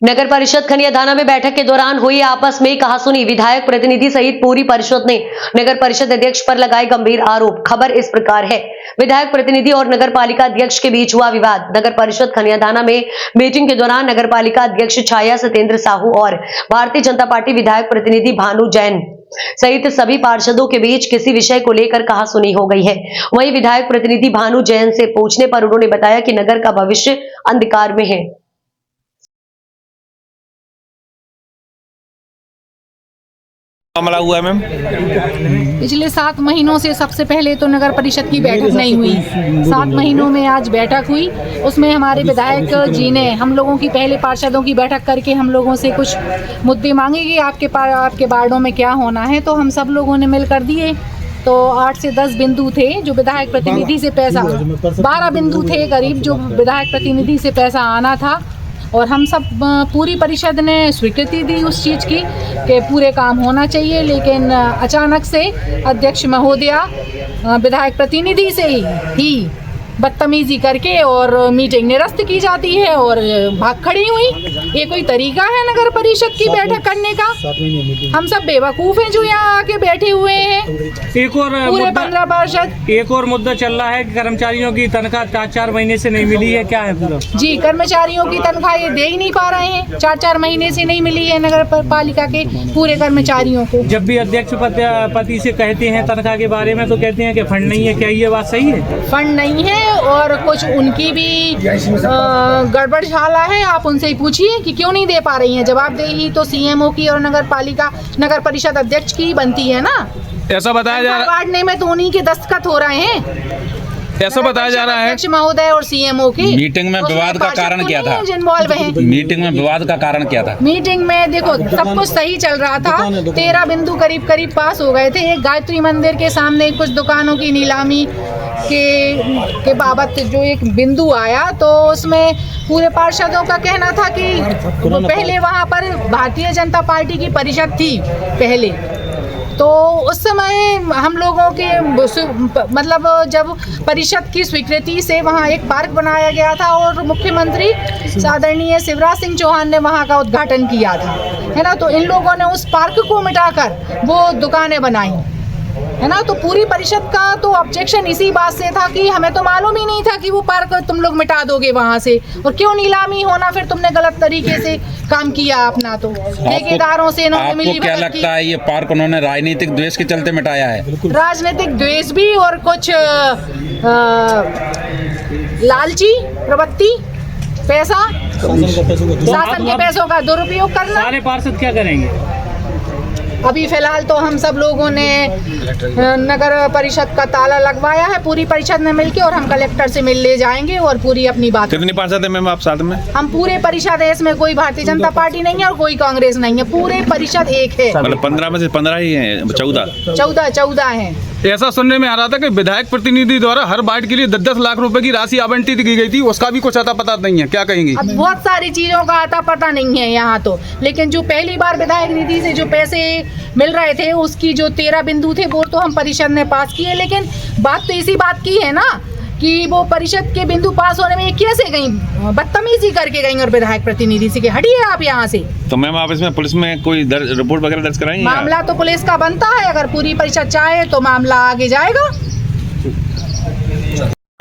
नगर परिषद खनियाधाना में बैठक के दौरान हुई आपस में कहासुनी। विधायक प्रतिनिधि सहित पूरी परिषद ने नगर परिषद अध्यक्ष पर लगाए गंभीर आरोप। खबर इस प्रकार है, विधायक प्रतिनिधि और नगर पालिका अध्यक्ष के बीच हुआ विवाद। नगर परिषद खनियाधाना में मीटिंग के दौरान नगर पालिका अध्यक्ष छाया सत्येंद्र साहू और भारतीय जनता पार्टी विधायक प्रतिनिधि भानु जैन सहित सभी पार्षदों के बीच किसी विषय को लेकर कहासुनी हो गई है। वहीं विधायक प्रतिनिधि भानु जैन से पूछने पर उन्होंने बताया कि नगर का भविष्य अंधकार में है। मामला हुआ है मैम? पिछले 7 महीनों से सबसे पहले तो नगर परिषद की बैठक नहीं हुई। 7 महीनों में आज बैठक हुई। उसमें हमारे विधायक जी ने हम लोगों की पहले पार्षदों की बैठक करके हम लोगों से कुछ मुद्दे मांगे कि आपके वार्डों में क्या होना है, तो हम सब लोगों ने मिल कर दिए। तो 8 से 10 बिंदु थे जो विधायक प्रतिनिधि से पैसा 12 बिंदु थे करीब जो विधायक प्रतिनिधि से पैसा आना था, और हम सब पूरी परिषद ने स्वीकृति दी उस चीज़ की कि पूरे काम होना चाहिए। लेकिन अचानक से अध्यक्ष महोदया विधायक प्रतिनिधि से ही बदतमीजी करके और मीटिंग निरस्त की जाती है और भाग खड़ी हुई। ये कोई तरीका है नगर परिषद की बैठक करने का? हम सब बेवकूफ़ हैं जो यहाँ आके बैठे हुए हैं। एक और पूरे 15 पार्षद। एक और मुद्दा चल रहा है कि कर्मचारियों की तनख्वाह 4 महीने से नहीं मिली है, क्या है पूरा? जी, कर्मचारियों की तनख्वाह ये दे ही नहीं पा रहे हैं। 4 महीने से नहीं मिली है नगर पालिका के पूरे कर्मचारियों को। जब भी अध्यक्ष पति से कहते हैं तनख्वाह के बारे में तो कहते हैं कि फंड नहीं है, क्या ये बात सही है? फंड नहीं है और कुछ उनकी भी गड़बड़ झाला है। आप उनसे ही पूछिए कि क्यों नहीं दे पा रही हैं। जवाबदेही तो सीएमओ की और नगर परिषद अध्यक्ष की बनती है ना। ऐसा बताया जा रहा है, बांटने में तो उन्हीं के दस्तखत हो रहे हैं। ऐसा बताया जा रहा है अध्यक्ष महोदय और सीएमओ की मीटिंग में विवाद का कारण क्या था? इन्वॉल्व है। मीटिंग में विवाद का कारण क्या था? मीटिंग में देखो सब कुछ सही चल रहा था। 13 बिंदु करीब पास हो गए थे। एक गायत्री मंदिर के सामने कुछ दुकानों की नीलामी के बाबत जो एक बिंदु आया, तो उसमें पूरे पार्षदों का कहना था कि पहले वहाँ पर भारतीय जनता पार्टी की परिषद थी पहले, तो उस समय हम लोगों के मतलब जब परिषद की स्वीकृति से वहाँ एक पार्क बनाया गया था और मुख्यमंत्री आदरणीय शिवराज सिंह चौहान ने वहाँ का उद्घाटन किया था, है ना। तो इन लोगों ने उस पार्क को मिटाकर वो दुकानें बनाई, है ना। तो पूरी परिषद का तो ऑब्जेक्शन इसी बात से था कि हमें तो मालूम ही नहीं था कि वो पार्क तुम लोग मिटा दोगे वहाँ से, और क्यों नीलामी होना, फिर तुमने गलत तरीके से काम किया अपना। तो ठेकेदारों से इन्होंने मिली क्या लगता है ये पार्क उन्होंने राजनीतिक द्वेष के चलते मिटाया है? राजनीतिक द्वेष भी और कुछ लालची प्रवृत्ति, पैसा, शासन के पैसों का दुरुपयोग करना। सारे पार्षद क्या करेंगे? अभी फिलहाल तो हम सब लोगों ने नगर परिषद का ताला लगवाया है पूरी परिषद ने मिलकर, और हम कलेक्टर से मिल ले जाएंगे और पूरी अपनी बात। कितनी पार्षद है मैम आप साथ में? हम पूरे परिषद है, इसमें कोई भारतीय जनता पार्टी नहीं है और कोई कांग्रेस नहीं है। पूरे परिषद एक है। मतलब 15 में से 15 ही हैं, 14 हैं। ऐसा सुनने में आ रहा था कि विधायक प्रतिनिधि द्वारा हर वार्ड के लिए 10-10 लाख रुपए की राशि आवंटित की गई थी, उसका भी कुछ अता पता नहीं है, क्या कहेंगी? अब बहुत सारी चीजों का अता पता नहीं है यहाँ तो, लेकिन जो पहली बार विधायक निधि से जो पैसे मिल रहे थे उसकी जो 13 बिंदु थे वो तो हम परिषद ने पास किए। लेकिन बात तो इसी बात की है ना कि वो परिषद के बिंदु पास होने में कैसे गई, बदतमीजी करके गई और विधायक प्रतिनिधि से कि हटिए आप यहाँ से। तो मैम आप इसमें पुलिस में कोई रिपोर्ट वगैरह दर्ज कराएंगे? मामला तो पुलिस का बनता है, अगर पूरी परिषद चाहे तो मामला आगे जाएगा।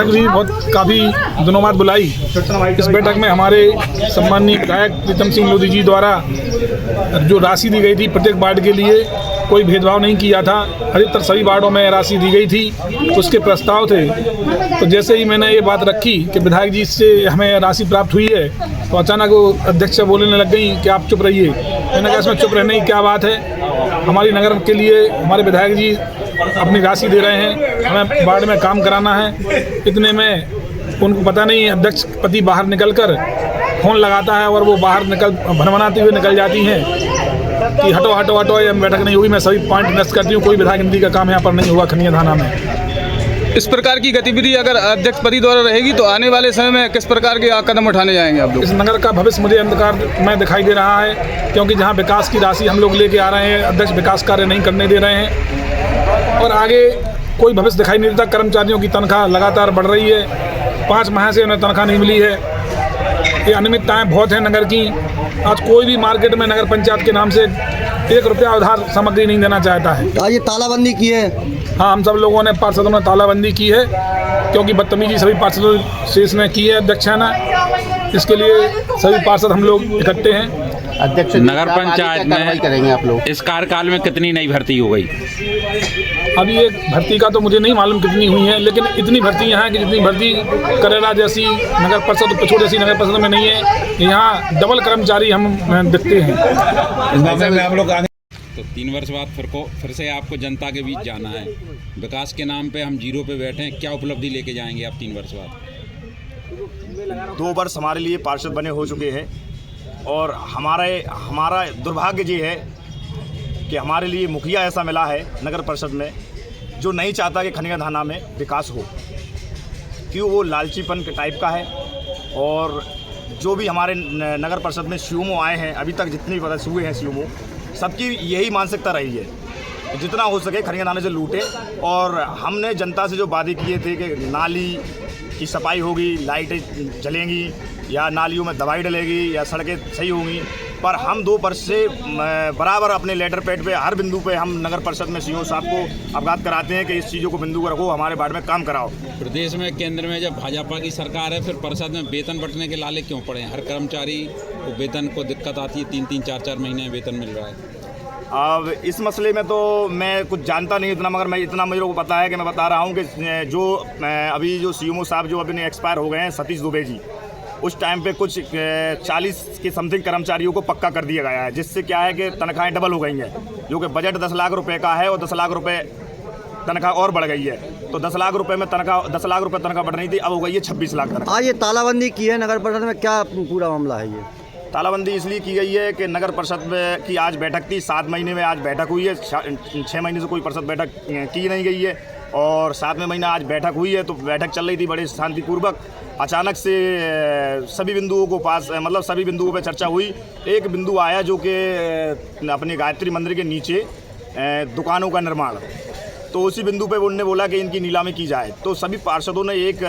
भी काफ़ी दिनों बाद बुलाई। इस बैठक में हमारे सम्माननीय विधायक प्रीतम सिंह लोधी जी द्वारा जो राशि दी गई थी प्रत्येक वार्ड के लिए कोई भेदभाव नहीं किया था, अधिकतर सभी वार्डों में राशि दी गई थी, उसके प्रस्ताव थे। तो जैसे ही मैंने ये बात रखी कि विधायक जी से हमें राशि प्राप्त हुई है, तो अचानक वो अध्यक्ष बोलने लग गई कि आप चुप रहिए। मैंने कहा इसमें चुप रहने की क्या बात है, हमारी नगर के लिए हमारे विधायक जी अपनी राशि दे रहे हैं, हमें वार्ड में काम कराना है। इतने में उनको पता नहीं अध्यक्ष पति बाहर निकलकर फोन लगाता है और वो बाहर भनभनाते हुए निकल जाती हैं कि हटो हटो हटो, ये बैठक नहीं हुई। मैं सभी पॉइंट नष्ट करती हूँ, कोई विधायक निधि का काम यहाँ पर नहीं हुआ खनियाधाना में। इस प्रकार की गतिविधि अगर अध्यक्ष पति द्वारा रहेगी तो आने वाले समय में किस प्रकार के कदम उठाने जाएंगे आप लोग? इस नगर का भविष्य मुझे अंधकार में दिखाई दे रहा है, क्योंकि जहाँ विकास की राशि हम लोग लेके आ रहे हैं, अध्यक्ष विकास कार्य नहीं करने दे रहे हैं और आगे कोई भविष्य दिखाई नहीं देता। कर्मचारियों की तनख्वाह लगातार बढ़ रही है, 5 माह से उन्हें तनख्वाह नहीं मिली है। ये अनियमितताएँ बहुत हैं नगर की। आज कोई भी मार्केट में नगर पंचायत के नाम से 1 रुपया उधार सामग्री नहीं देना चाहता है। आज ये तालाबंदी की है। हाँ, हम सब लोगों ने पार्षदों ने तालाबंदी की है क्योंकि बदतमीजी सभी पार्षदों शेष ने की है अध्यक्ष ने। इसके लिए सभी पार्षद हम लोग इकट्ठे हैं। अध्यक्ष नगर पंचायत में करेंगे आप लोग? इस कार्यकाल में कितनी नई भर्ती हो गई? अभी ये भर्ती का तो मुझे नहीं मालूम कितनी हुई है, लेकिन इतनी भर्ती यहाँ है कि जितनी भर्ती करेला जैसी नगर परिषद पिछोड़ जैसी नगर परिषद में नहीं है। यहाँ डबल कर्मचारी हम दिखते हैं। इस मामले में आप लोग तो 3 वर्ष बाद फिर से आपको जनता के बीच जाना है। विकास के नाम पे हम जीरो पे बैठे हैं, क्या उपलब्धि लेके जाएंगे आप 3 वर्ष बाद? 2 वर्ष हमारे लिए पार्षद बने हो चुके हैं और हमारा दुर्भाग्य ये है कि हमारे लिए मुखिया ऐसा मिला है नगर परिषद में जो नहीं चाहता कि खनिया थाना में विकास हो, क्यों वो लालचीपन के टाइप का है। और जो भी हमारे नगर परिषद में सीएमओ आए हैं, अभी तक जितने भी सदस्य हुए हैं सीएमओ, सबकी यही मानसिकता रही है जितना हो सके खनिया थाने से लूटे। और हमने जनता से जो वादे किए थे कि नाली की सफाई होगी, लाइटें जलेंगी या नालियों में दवाई डलेगी या सड़कें सही होंगी, पर हम 2 वर्ष से बराबर अपने लेटर पैड पे हर बिंदु पे हम नगर परिषद में सीईओ साहब को अवगत कराते हैं कि इस चीज़ों को बिंदु पर रखो, हमारे वार्ड में काम कराओ। प्रदेश में केंद्र में जब भाजपा की सरकार है, फिर परिषद में वेतन बंटने के लाले क्यों पड़े? हर कर्मचारी को वेतन को दिक्कत आती है, 3-3, 4-4 महीने वेतन मिल रहा है। अब इस मसले में तो मैं कुछ जानता नहीं इतना, मगर मैं इतना मुझे को पता है कि मैं बता रहा हूँ कि जो अभी जो सीएमओ साहब जो अभी एक्सपायर हो गए हैं, सतीश दुबे जी, उस टाइम पे कुछ 40 के समथिंग कर्मचारियों को पक्का कर दिया गया है, जिससे क्या है कि तनख्वाहें डबल हो गई हैं। जो कि बजट 10 लाख रुपए का है और 10 लाख रुपए तनख्वाह और बढ़ गई है। तो 10 लाख रुपए में तनख्वाह 10 लाख रुपए तनख्वाह बढ़ रही थी, अब हो गई है 26 लाख तनख्वाह। आज ये तालाबंदी की है नगर परिषद में, क्या पूरा मामला है ये? तालाबंदी इसलिए की गई है कि नगर परिषद में की आज बैठक थी, 7 महीने में आज बैठक हुई है। 6 महीने से कोई परिषद बैठक की नहीं गई है और 7वें महीना आज बैठक हुई है। तो बैठक चल रही थी बड़े शांतिपूर्वक। अचानक से सभी बिंदुओं को मतलब सभी बिंदुओं पे चर्चा हुई। एक बिंदु आया जो कि अपने गायत्री मंदिर के नीचे दुकानों का निर्माण, तो उसी बिंदु पे उन्होंने बोला कि इनकी नीलामी की जाए। तो सभी पार्षदों ने एक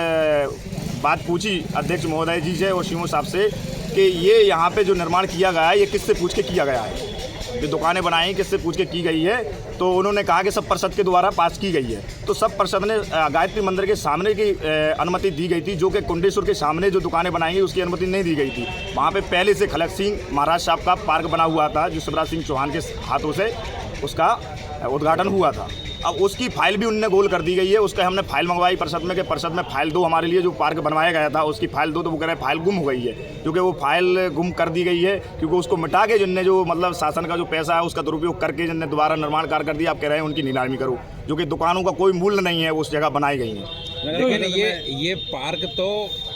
बात पूछी अध्यक्ष महोदय जी से और सीएमओ साहब से कि ये यहाँ पे जो निर्माण किया गया है ये किससे पूछ के किया गया है, जो दुकानें बनाई किससे पूछ के की गई है। तो उन्होंने कहा कि सब परिषद के द्वारा पास की गई है। तो सब परिषद ने गायत्री मंदिर के सामने की अनुमति दी गई थी, जो कि कुंडेश्वर के सामने जो दुकानें बनाई उसकी अनुमति नहीं दी गई थी। वहाँ पे पहले से खलक सिंह महाराज साहब का पार्क बना हुआ था, जो शिवराज सिंह चौहान के हाथों से उसका उद्घाटन हुआ था। अब उसकी फाइल भी उनने गोल कर दी गई है। उसका हमने फाइल मंगवाई परिषद में कि परिषद में फाइल दो हमारे लिए, जो पार्क बनवाया गया था उसकी फाइल दो। तो वो कह रहे फाइल गुम हो गई है, क्योंकि वो फाइल गुम कर दी गई है, क्योंकि उसको मिटा के जिनने जो मतलब शासन का जो पैसा है उसका दुरुपयोग करके जिनने दोबारा निर्माण कार्य कर दिया, आप कह रहे हैं उनकी नीलामी करो, जो कि दुकानों का कोई मूल्य नहीं है उस जगह बनाई गई है। लेकिन ये पार्क तो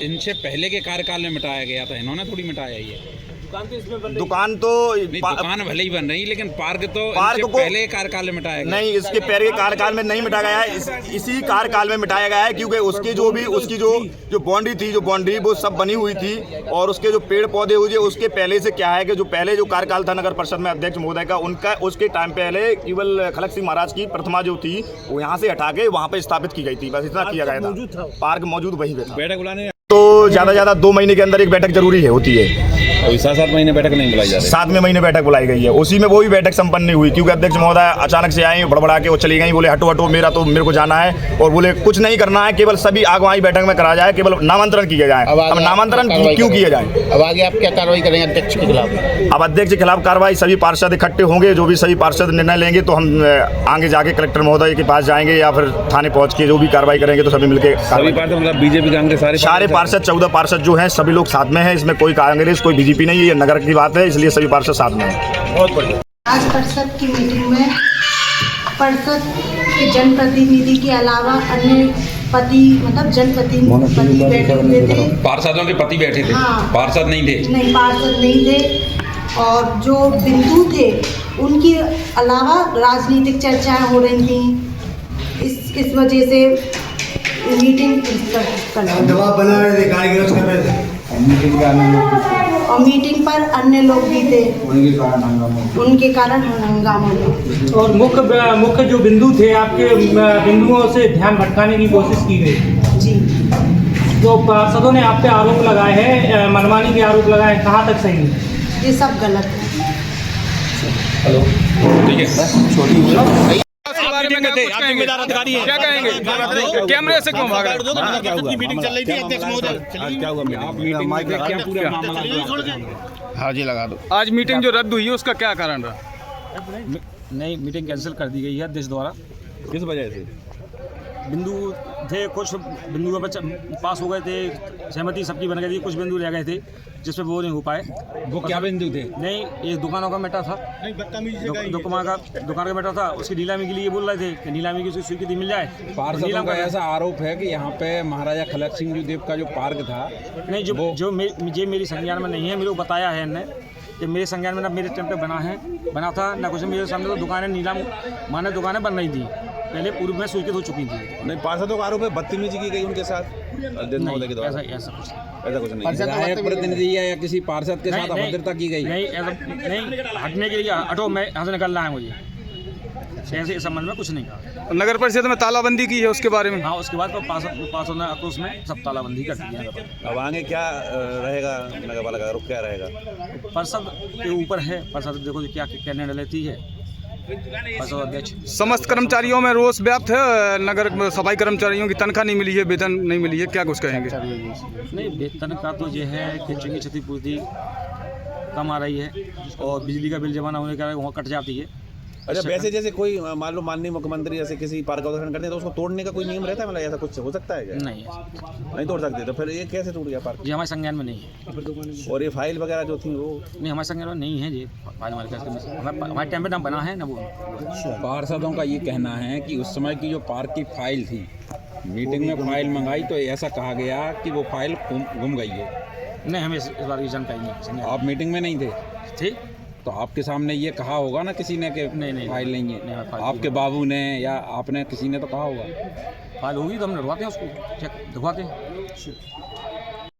इनसे पहले के कार्यकाल में मिटाया गया था, इन्होंने थोड़ी मिटाया। ये दुकान तो दुकान भले ही बन रही, लेकिन पार्क को पहले कार्यकाल में मिटाया गया। नहीं, इसके पहले कार्यकाल में नहीं मिटाया गया है, इसी कार्यकाल में मिटाया गया है, क्योंकि उसकी जो बाउंड्री थी, जो बाउंड्री वो सब बनी हुई थी और उसके जो पेड़ पौधे हुए उसके पहले से क्या है कि जो पहले जो कार्यकाल था नगर परिषद में अध्यक्ष महोदय का, उनका उसके टाइम पहले केवल खलक सिंह महाराज की प्रतिमा जो थी वो यहाँ से हटा के वहाँ पे स्थापित की गई थी, बस इतना किया गया था। पार्क मौजूद वहीं पे था। बैठक बुलाने तो ज़्यादा 2 महीने के अंदर एक बैठक जरूरी है होती है। 7 महीने बैठक नहीं बुलाई जा रही। 7वें महीने बैठक बुलाई गई है, उसी में वो भी बैठक संपन्न नहीं हुई, क्योंकि अध्यक्ष महोदय अचानक से आए, बड़बड़ा के वो चली गई, बोले हटो हटो मेरे को जाना है, और बोले कुछ नहीं करना है, केवल सभी आगवाई बैठक में करा जाए, केवल नामांतरण किया जाए। अब नामांतरण क्यों किया जाए? अब आगे आप क्या कार्रवाई करेंगे अध्यक्ष के खिलाफ? अब अध्यक्ष के खिलाफ कार्रवाई सभी पार्षद इकट्ठे होंगे, जो भी सभी पार्षद निर्णय लेंगे तो हम आगे जाके कलेक्टर महोदय के पास जाएंगे या फिर थाने पहुंच के जो भी कार्रवाई करेंगे तो सभी मिलकर मतलब बीजेपी कांग्रेस सारे पार्षद 14 पार्षद जो हैं सभी लोग साथ में हैं। इसमें कोई कांग्रेस कोई बीजेपी नहीं है, ये नगर की बात है, इसलिए सभी पार्षद साथ में हैं। बहुत बढ़िया। आज परिषद की मीटिंग में परिषद के जनप्रतिनिधि के अलावा अन्य जनप्रतिनिधि बैठे हुए थे। पार्षदों के पति बैठे थे? हाँ। पार्षद नहीं थे? नहीं, पार्षद नहीं थे। और जो बिंदु थे उनके अलावा राजनीतिक चर्चाएं हो रही थी, इस वजह से मीटिंग दबाव बना रहे थे, गाली-गलौज कर रहे थे और मीटिंग पर अन्य लोग भी थे, उनके कारण हंगामा हुआ। और मुख्य जो बिंदु थे आपके बिंदुओं से ध्यान भटकाने की कोशिश की गई। जी, जो पार्षदों ने आप पे आरोप लगाए हैं, मनमानी के आरोप लगाए हैं, कहाँ तक सही है? ये सब गलत है। इसके बारे में कुछ कहेंगे? क्या कहेंगे? कैमरे से क्यों भाग रहे? मीटिंग चल रही थी अध्यक्ष महोदय। क्या हुआ मीटिंग में क्या पूरा मामला? हाँ जी लगा दो। आज मीटिंग जो रद्द हुई है उसका क्या कारण रहा? नई मीटिंग कैंसिल कर दी गई है अध्यक्ष द्वारा। किस वजह से? बिंदु थे, कुछ बिंदुओं पर पास हो गए थे, सहमति सबकी बन गई थी, कुछ बिंदु रह गए थे जिस पे वो नहीं हो पाए। वो क्या बिंदु थे? नहीं, एक दुकानों का मैटर था, दुकान का मैटर था, उसकी नीलामी के लिए बोल रहे थे कि नीलामी की स्वीकृति मिल जाए। पार्षदों का ऐसा आरोप है कि यहाँ पे महाराजा खलक सिंह देव का जो पार्क था, नहीं, जो मेरी संज्ञान में नहीं है, मेरे को बताया है इनने कि मेरे संज्ञान में ना मेरे टाइम पे बना था ना कुछ। मेरे सामने तो दुकानें नीलाम माने दुकानें बन रही थी, पहले पूर्व में स्वीकृत हो चुकी थी। नहीं, पार्षदों का आरोप है बदतमीजी की गई उनके साथ महोदय के द्वारा। ऐसा कुछ नहीं। विधायक प्रतिनिधि या किसी पार्षद के साथ अभद्रता की गई? नहीं, ऐसा नहीं, हटने के लिए हटो, मैं यहाँ से निकलना है मुझे, ऐसे इस संबंध में कुछ नहीं कहा। नगर परिषद में तालाबंदी की है उसके बारे में? हाँ, उसके बाद तो पार्षद ने आक्रोश में सब तालाबंदी कर दी है। अब आगे क्या रहेगा? नगर पालिका का रुख क्या रहेगा? पार्षद के ऊपर है, पार्षद देखो क्या निर्णय लेती है पार्षद अध्यक्ष। समस्त कर्मचारियों में रोष व्याप्त है। नगर सफाई कर्मचारियों की तनख्वाह नहीं मिली है, वेतन नहीं मिली है, क्या कुछ कहेंगे? नहीं, वेतन का तो ये है कि चूँकि क्षतिपूर्ति कम आ रही है और बिजली का बिल जमा होने के कारण वहाँ कट जाती है। अच्छा, वैसे जैसे कोई मान लो माननीय मुख्यमंत्री जैसे किसी पार्क का उद्घाटन करते हैं तो उसको तोड़ने का कोई नियम रहता है? मतलब ऐसा कुछ हो सकता है क्या? नहीं तोड़ सकते। तो फिर ये कैसे टूट गया पार्क? ये हमारे संज्ञान में नहीं है। और ये फाइल वगैरह जो थी वो? नहीं, हमारे संज्ञान में नहीं है। ये फाइल हमारे टाइम पे ना बना है ना वो। पार्षदों का ये कहना है कि उस समय की जो पार्क की फाइल थी, मीटिंग में फाइल मंगाई तो ऐसा कहा गया कि वो फाइल गुम गई है। नहीं, हमें इस बार की जानकारी नहीं। आप मीटिंग में नहीं थे? ठीक, तो आपके सामने ये कहा होगा ना किसी ने कि नहीं फाइल नहीं है? नहीं, आपके बाबू ने या आपने, किसी ने तो कहा होगा। फाइल होगी तो हम लड़वाते हैं, उसको चेक दिखवाते हैं।